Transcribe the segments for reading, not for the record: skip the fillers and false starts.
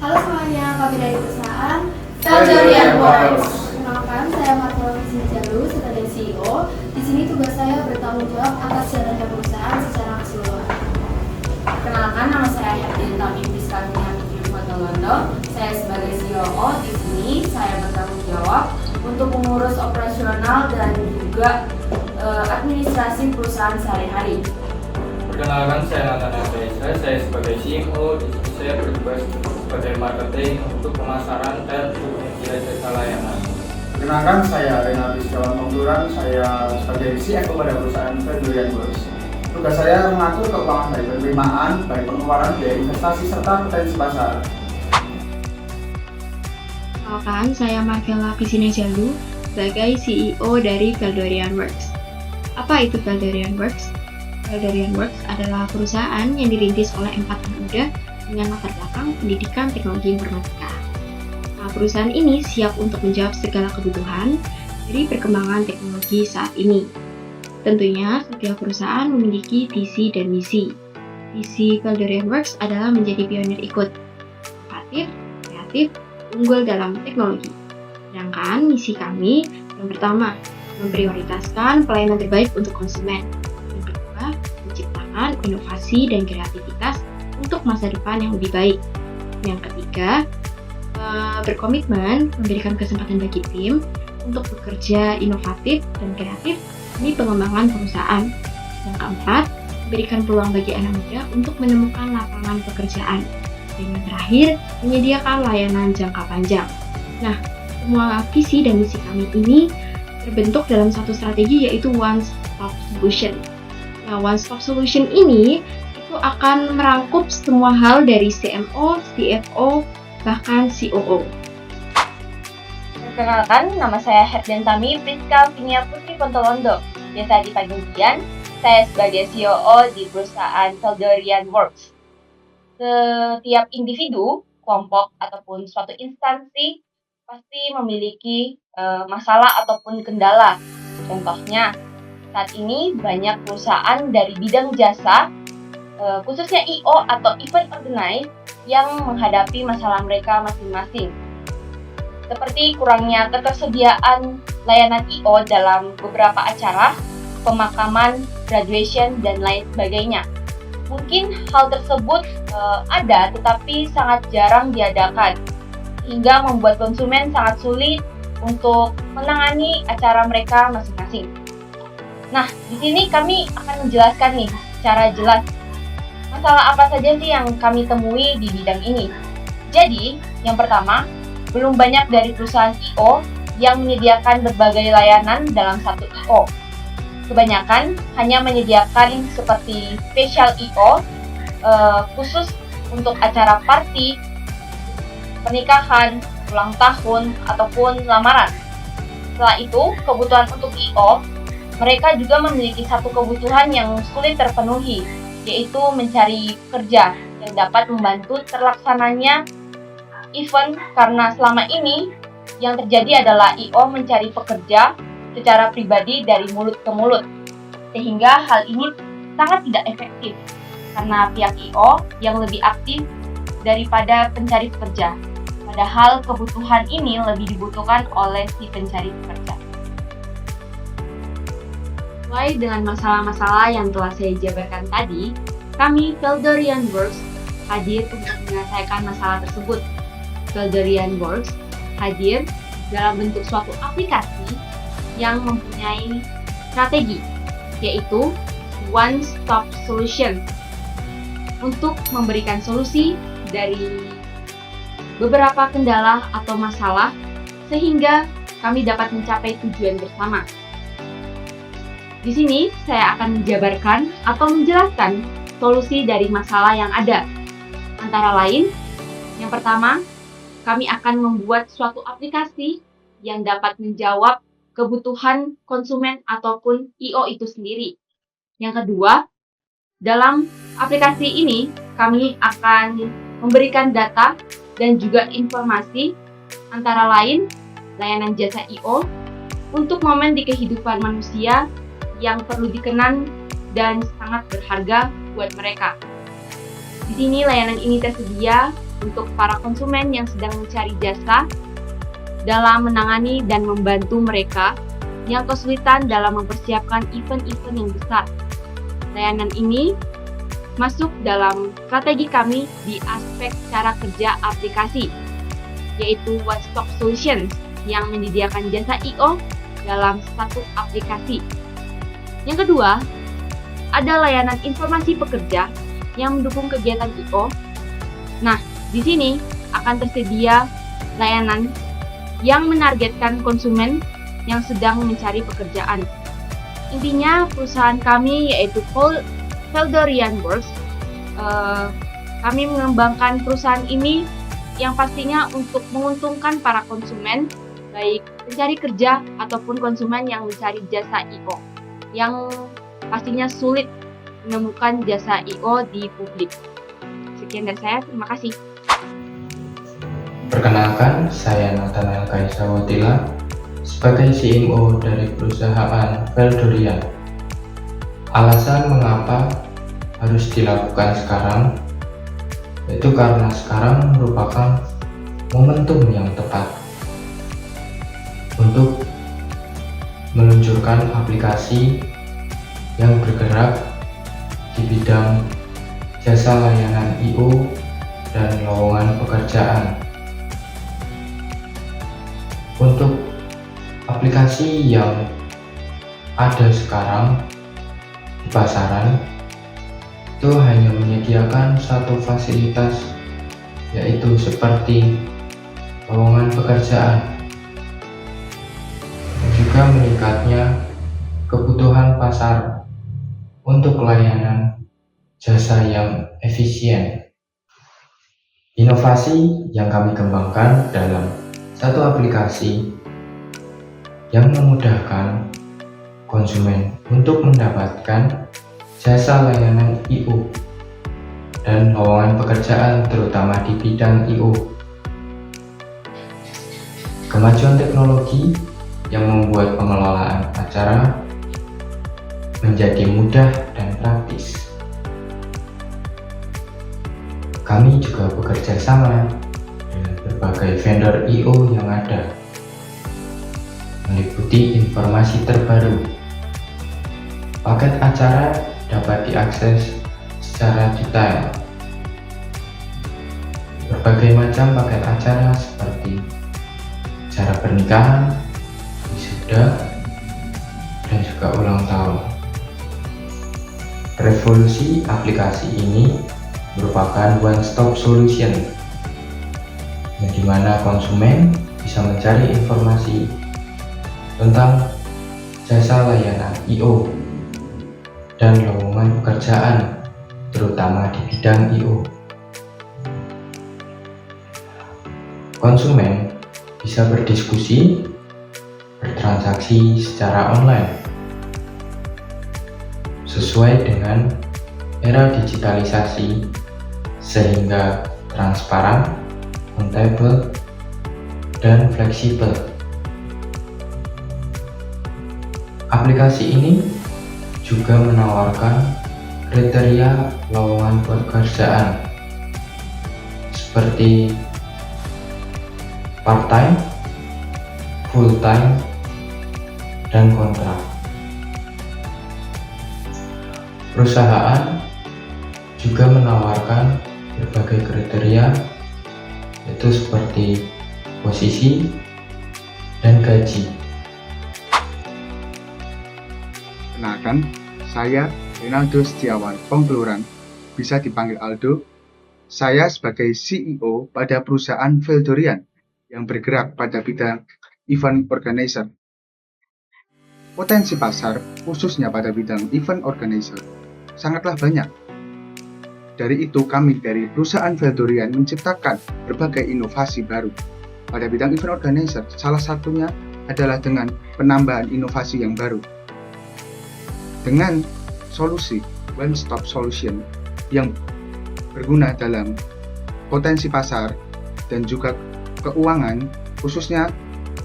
Halo semuanya, kami dari perusahaan Feldorian Works. Perkenalkan, saya Marcelo Jalu sebagai CEO. Di sini tugas saya bertanggung jawab atas jalannya perusahaan secara keseluruhan. Perkenalkan, nama saya Herdin Tamim Rizkalnia Putri Fotolondo. Saya sebagai CEO di sini saya bertanggung jawab untuk mengurus operasional dan juga administrasi perusahaan sehari-hari. Perkenalkan, saya Nathan Faisal. Saya sebagai CEO. Di sini saya bertugas sebagai marketing untuk pemasaran dan media jasa layanan. Perkenalkan, saya Renaldi Setiawan Pengturan. Saya sebagai CFO pada perusahaan Feldorian Works. Tugas saya mengatur keuangan baik penerimaan, baik pengeluaran, biaya investasi, serta potensi pasar. Perkenalkan, saya Marcella Piscine Jalu sebagai CEO dari Feldorian Works. Apa itu Feldorian Works? Feldorian Works adalah perusahaan yang dirintis oleh 4 anak muda dengan latar belakang pendidikan teknologi informatika. Nah, perusahaan ini siap untuk menjawab segala kebutuhan dari perkembangan teknologi saat ini. Tentunya, setiap perusahaan memiliki visi dan misi. Visi Feldorian Works adalah menjadi pionir ikut, inovatif, kreatif, unggul dalam teknologi. Sedangkan misi kami yang pertama, memprioritaskan pelayanan terbaik untuk konsumen. Yang kedua, menciptakan inovasi dan kreativitas untuk masa depan yang lebih baik. Yang ketiga, berkomitmen memberikan kesempatan bagi tim untuk bekerja inovatif dan kreatif demi pengembangan perusahaan. Yang keempat, memberikan peluang bagi anak muda untuk menemukan lapangan pekerjaan. Dan yang terakhir, menyediakan layanan jangka panjang. Nah, semua visi dan misi kami ini terbentuk dalam satu strategi, yaitu One Stop Solution. Nah, One Stop Solution ini itu akan merangkup semua hal dari CMO, CFO, bahkan COO. Perkenalkan, nama saya Herdin Tami Priska Vinia Putri Pontolondo. Biasa dipanggil Dian. Saya sebagai COO di perusahaan Feldorian Works. Setiap individu, kelompok, ataupun suatu instansi pasti memiliki masalah ataupun kendala. Contohnya, saat ini banyak perusahaan dari bidang jasa, khususnya IO atau event organize, yang menghadapi masalah mereka masing-masing. Seperti kurangnya ketersediaan layanan IO dalam beberapa acara, pemakaman, graduation, dan lain sebagainya. Mungkin hal tersebut ada, tetapi sangat jarang diadakan, hingga membuat konsumen sangat sulit untuk menangani acara mereka masing-masing. Nah, di sini kami akan menjelaskan nih secara jelas masalah apa saja sih yang kami temui di bidang ini. Jadi, yang pertama, belum banyak dari perusahaan IO yang menyediakan berbagai layanan dalam satu IO. Kebanyakan hanya menyediakan seperti special IO khusus untuk acara party, pernikahan, ulang tahun, ataupun lamaran. Setelah itu, kebutuhan untuk IO, mereka juga memiliki satu kebutuhan yang sulit terpenuhi, yaitu mencari pekerja yang dapat membantu terlaksananya event, karena selama ini yang terjadi adalah IO mencari pekerja secara pribadi dari mulut ke mulut, sehingga hal ini sangat tidak efektif karena pihak IO yang lebih aktif daripada pencari pekerja. Padahal kebutuhan ini lebih dibutuhkan oleh si pencari pekerja. Sesuai dengan masalah-masalah yang telah saya jabarkan tadi, kami Feldorian Works hadir untuk menyelesaikan masalah tersebut. Feldorian Works hadir dalam bentuk suatu aplikasi yang mempunyai strategi, yaitu One Stop Solution, untuk memberikan solusi dari beberapa kendala atau masalah sehingga kami dapat mencapai tujuan bersama. Di sini saya akan menjabarkan atau menjelaskan solusi dari masalah yang ada. Antara lain, yang pertama, kami akan membuat suatu aplikasi yang dapat menjawab kebutuhan konsumen ataupun IO itu sendiri. Yang kedua, dalam aplikasi ini kami akan memberikan data dan juga informasi, antara lain layanan jasa IO untuk momen di kehidupan manusia yang perlu dikenang dan sangat berharga buat mereka. Di sini layanan ini tersedia untuk para konsumen yang sedang mencari jasa dalam menangani dan membantu mereka yang kesulitan dalam mempersiapkan event-event yang besar. Layanan ini masuk dalam strategi kami di aspek cara kerja aplikasi, yaitu One Stop Solutions yang menyediakan jasa I.O. dalam satu aplikasi. Yang kedua, ada layanan informasi pekerja yang mendukung kegiatan I.O. Nah, di sini akan tersedia layanan yang menargetkan konsumen yang sedang mencari pekerjaan. Intinya, perusahaan kami yaitu Feldorian Works. Kami mengembangkan perusahaan ini yang pastinya untuk menguntungkan para konsumen, baik pencari kerja ataupun konsumen yang mencari jasa I.O. yang pastinya sulit menemukan jasa I.O. di publik. Sekian dari saya, terima kasih. Perkenalkan, saya Nathanael Kaisa Wotila sebagai CMO dari perusahaan Feldorian. Alasan mengapa harus dilakukan sekarang, yaitu karena sekarang merupakan momentum yang tepat untuk meluncurkan aplikasi yang bergerak di bidang jasa layanan I.O. dan lowongan pekerjaan. Untuk aplikasi yang ada sekarang di pasaran itu hanya menyediakan satu fasilitas, yaitu seperti lowongan pekerjaan. Juga meningkatnya kebutuhan pasar untuk layanan jasa yang efisien. Inovasi yang kami kembangkan dalam satu aplikasi yang memudahkan konsumen untuk mendapatkan jasa layanan I.O. dan lowongan pekerjaan terutama di bidang I.O. Kemajuan teknologi yang membuat pengelolaan acara menjadi mudah dan praktis. Kami juga bekerja sama dengan berbagai vendor I.O. yang ada, meliputi informasi terbaru. Paket acara dapat diakses secara detail. Berbagai macam paket acara seperti acara pernikahan, wisuda, dan juga ulang tahun. Revolusi aplikasi ini merupakan one-stop solution, di mana konsumen bisa mencari informasi tentang jasa layanan I.O. dan lowongan pekerjaan, terutama di bidang I.O. Konsumen bisa berdiskusi, bertransaksi secara online, sesuai dengan era digitalisasi, sehingga transparan, akuntabel, dan fleksibel. Aplikasi ini juga menawarkan kriteria lowongan pekerjaan seperti part-time, full-time, dan kontrak. Perusahaan juga menawarkan berbagai kriteria, yaitu seperti posisi dan gaji. Kenalkan, saya Rinaldo Setiawan Pengpeluran, bisa dipanggil Aldo. Saya sebagai CEO pada perusahaan Feldorian yang bergerak pada bidang event organizer. Potensi pasar, khususnya pada bidang event organizer, sangatlah banyak. Dari itu, kami dari perusahaan Feldorian menciptakan berbagai inovasi baru pada bidang event organizer. Salah satunya adalah dengan penambahan inovasi yang baru. Dengan solusi one-stop solution yang berguna dalam potensi pasar dan juga keuangan, khususnya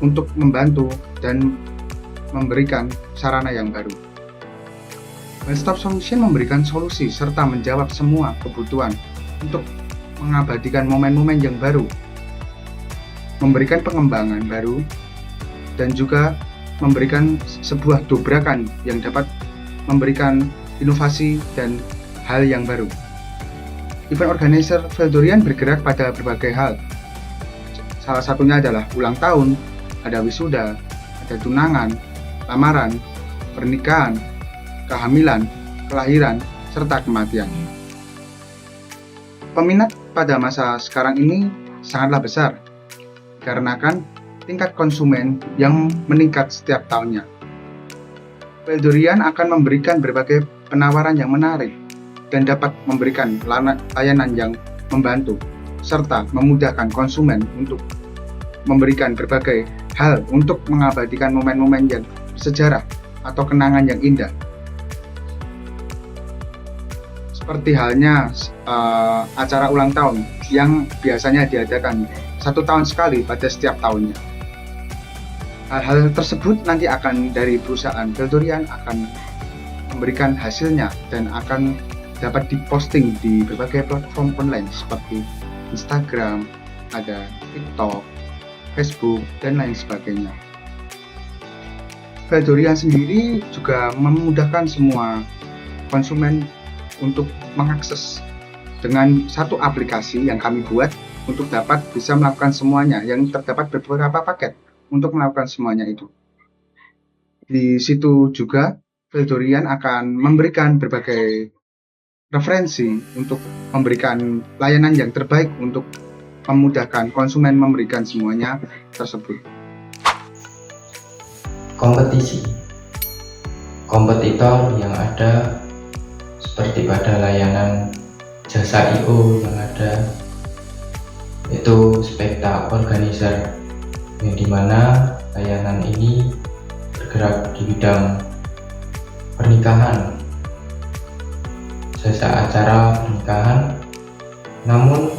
untuk membantu dan memberikan sarana yang baru. One-stop solution memberikan solusi serta menjawab semua kebutuhan untuk mengabadikan momen-momen yang baru, memberikan pengembangan baru, dan juga memberikan sebuah dobrakan yang dapat memberikan inovasi dan hal yang baru. Event organizer Veldorian bergerak pada berbagai hal. Salah satunya adalah ulang tahun, ada wisuda, ada tunangan, lamaran, pernikahan, kehamilan, kelahiran, serta kematian. Peminat pada masa sekarang ini sangatlah besar, dikarenakan tingkat konsumen yang meningkat setiap tahunnya. Veldorian akan memberikan berbagai penawaran yang menarik dan dapat memberikan layanan yang membantu serta memudahkan konsumen untuk memberikan berbagai hal untuk mengabadikan momen-momen yang bersejarah atau kenangan yang indah. Seperti halnya acara ulang tahun yang biasanya diadakan 1 tahun sekali pada setiap tahunnya. Hal-hal tersebut nanti akan dari perusahaan Veldorian akan memberikan hasilnya dan akan dapat diposting di berbagai platform online seperti Instagram, ada TikTok, Facebook, dan lain sebagainya. Veldorian sendiri juga memudahkan semua konsumen untuk mengakses dengan satu aplikasi yang kami buat untuk dapat bisa melakukan semuanya, yang terdapat beberapa paket untuk melakukan semuanya itu. Di situ juga Veldorian akan memberikan berbagai referensi untuk memberikan layanan yang terbaik untuk memudahkan konsumen memberikan semuanya tersebut. Kompetisi. Kompetitor yang ada seperti pada layanan jasa I.O. yang ada, itu Spekta Organizer, yang dimana layanan ini bergerak di bidang pernikahan, jasa acara pernikahan, namun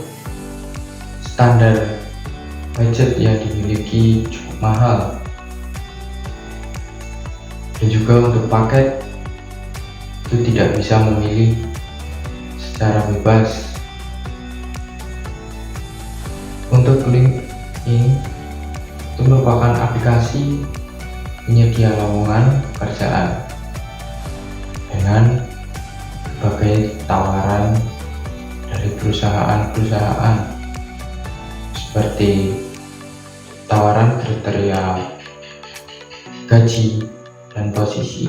standar budget yang dimiliki cukup mahal, dan juga untuk paket itu tidak bisa memilih secara bebas. Untuk LinkedIn itu merupakan aplikasi penyedia lowongan pekerjaan dengan berbagai tawaran dari perusahaan-perusahaan seperti tawaran kriteria, gaji, dan posisi.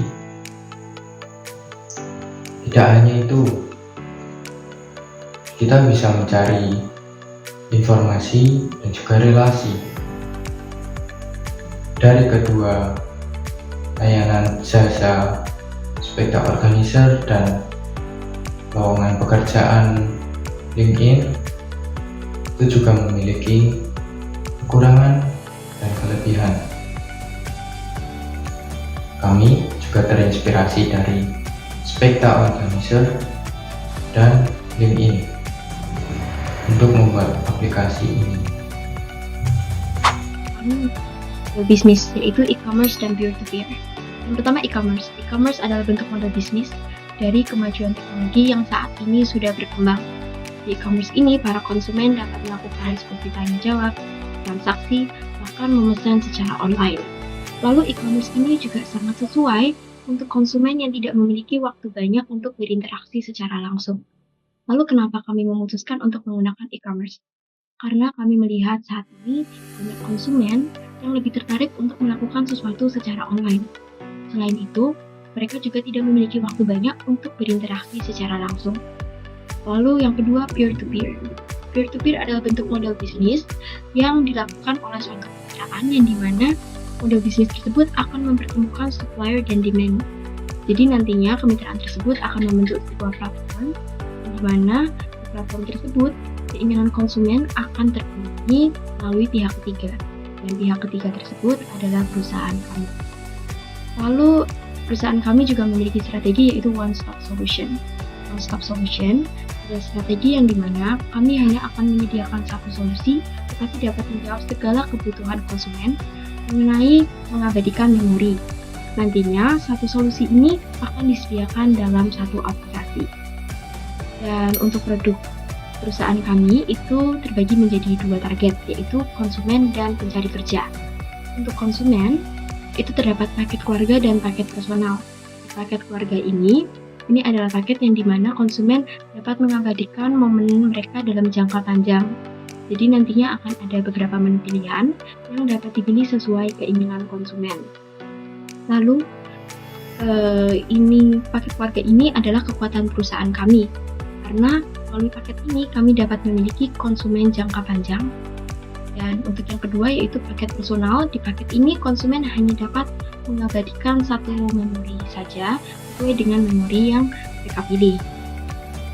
Tidak hanya itu, kita bisa mencari informasi dan juga relasi dari kedua layanan jasa Spekta Organizer dan lowongan pekerjaan LinkedIn. Itu juga memiliki kekurangan dan kelebihan. Kami juga terinspirasi dari Spekta Organizer dan LinkedIn untuk membuat aplikasi ini. Bisnis, yaitu e-commerce dan peer-to-peer. Yang pertama e-commerce. E-commerce adalah bentuk model bisnis dari kemajuan teknologi yang saat ini sudah berkembang. Di e-commerce ini, para konsumen dapat melakukan seperti tanya jawab, transaksi, bahkan memesan secara online. Lalu e-commerce ini juga sangat sesuai untuk konsumen yang tidak memiliki waktu banyak untuk berinteraksi secara langsung. Lalu kenapa kami memutuskan untuk menggunakan e-commerce? Karena kami melihat saat ini banyak konsumen yang lebih tertarik untuk melakukan sesuatu secara online. Selain itu, mereka juga tidak memiliki waktu banyak untuk berinteraksi secara langsung. Lalu yang kedua, peer-to-peer. Peer-to-peer adalah bentuk model bisnis yang dilakukan oleh suatu perusahaan yang dimana model bisnis tersebut akan mempertemukan supplier dan demand. Jadi nantinya kemitraan tersebut akan membentuk sebuah platform di mana di platform tersebut keinginan konsumen akan terpenuhi melalui pihak ketiga. Dan pihak ketiga tersebut adalah perusahaan kami. Lalu perusahaan kami juga memiliki strategi yaitu One Stop Solution. One Stop Solution adalah strategi yang dimana kami hanya akan menyediakan satu solusi tetapi dapat menjawab segala kebutuhan konsumen mengenai mengabadikan memori. Nantinya satu solusi ini akan disediakan dalam satu aplikasi. Dan untuk produk perusahaan kami itu terbagi menjadi 2 target, yaitu konsumen dan pencari kerja. Untuk konsumen, itu terdapat paket keluarga dan paket personal. Paket keluarga ini adalah paket yang dimana konsumen dapat mengabadikan momen mereka dalam jangka panjang. Jadi nantinya akan ada beberapa menu pilihan yang dapat dipilih sesuai keinginan konsumen. Lalu, paket keluarga ini adalah kekuatan perusahaan kami, karena melalui paket ini kami dapat memiliki konsumen jangka panjang. Dan untuk yang kedua yaitu paket personal. Di paket ini konsumen hanya dapat mengabadikan satu memori saja sesuai dengan memori yang mereka pilih.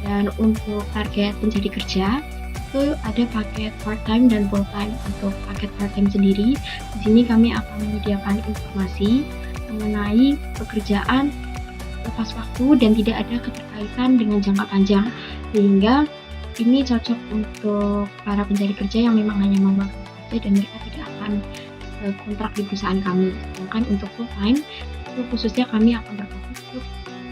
Dan untuk target pencari kerja itu ada paket part-time dan full-time. Untuk paket part-time sendiri, di sini kami akan menyediakan informasi mengenai pekerjaan lepas waktu dan tidak ada keterkaitan dengan jangka panjang, sehingga ini cocok untuk para pencari kerja yang memang hanya mau bekerja dan mereka tidak akan kontrak di perusahaan kami. Sedangkan untuk full time itu khususnya kami akan berfokus untuk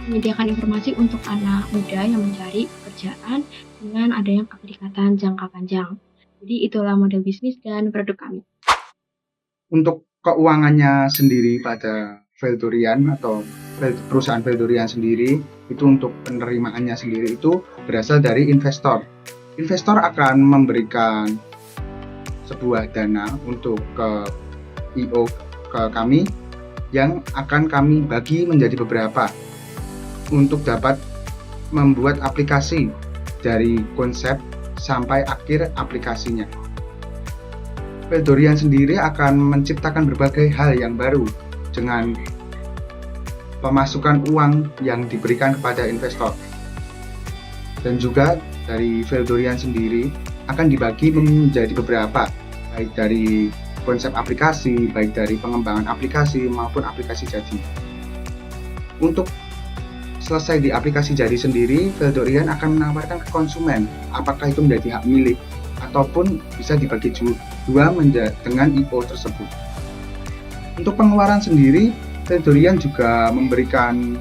menyediakan informasi untuk anak muda yang mencari pekerjaan dengan adanya keterikatan jangka panjang. Jadi itulah model bisnis dan produk kami. Untuk keuangannya sendiri pada Veldorian atau perusahaan Veldorian sendiri, itu untuk penerimaannya sendiri itu berasal dari investor. Investor akan memberikan sebuah dana untuk ke IO ke kami yang akan kami bagi menjadi beberapa untuk dapat membuat aplikasi dari konsep sampai akhir aplikasinya. Veldorian sendiri akan menciptakan berbagai hal yang baru dengan pemasukan uang yang diberikan kepada investor. Dan juga dari Veldorian sendiri akan dibagi menjadi beberapa, baik dari konsep aplikasi, baik dari pengembangan aplikasi maupun aplikasi jadi. Untuk selesai di aplikasi jadi sendiri, Veldorian akan menawarkan ke konsumen apakah itu menjadi hak milik ataupun bisa dibagi dua dengan IO tersebut. Untuk pengeluaran sendiri, Veldorian juga memberikan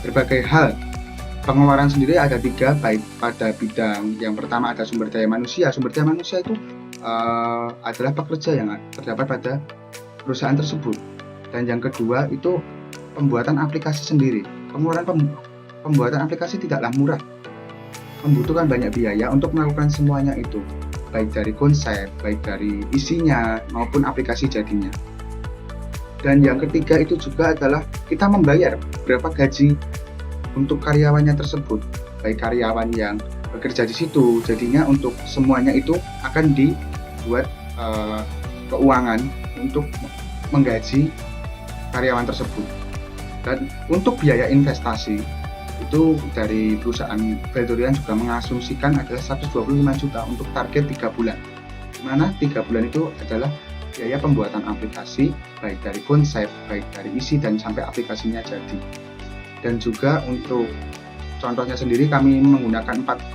berbagai hal. Pengeluaran sendiri ada 3, baik pada bidang yang pertama ada sumber daya manusia. Sumber daya manusia itu adalah pekerja yang terdapat pada perusahaan tersebut. Dan yang kedua itu pembuatan aplikasi sendiri. Pengeluaran pembuatan aplikasi tidaklah murah, membutuhkan banyak biaya untuk melakukan semuanya itu, baik dari konsep, baik dari isinya maupun aplikasi jadinya. Dan yang ketiga itu juga adalah kita membayar berapa gaji untuk karyawannya tersebut, baik karyawan yang bekerja di situ. Jadinya untuk semuanya itu akan dibuat keuangan untuk menggaji karyawan tersebut. Dan untuk biaya investasi itu dari perusahaan Veldorian juga mengasumsikan adalah 125 juta untuk target 3 bulan, di mana 3 bulan itu adalah biaya pembuatan aplikasi, baik dari konsep, baik dari isi dan sampai aplikasinya jadi. Dan juga untuk contohnya sendiri kami menggunakan 4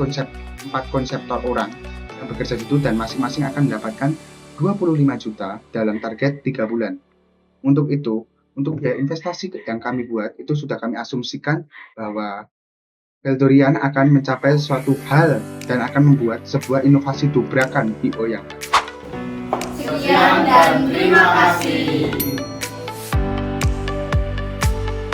konseptor orang yang bekerja di situ dan masing-masing akan mendapatkan 25 juta dalam target 3 bulan. Untuk itu, untuk biaya investasi yang kami buat itu sudah kami asumsikan bahwa Veldorian akan mencapai suatu hal dan akan membuat sebuah inovasi dobrakan IO yang Sekian dan terima kasih.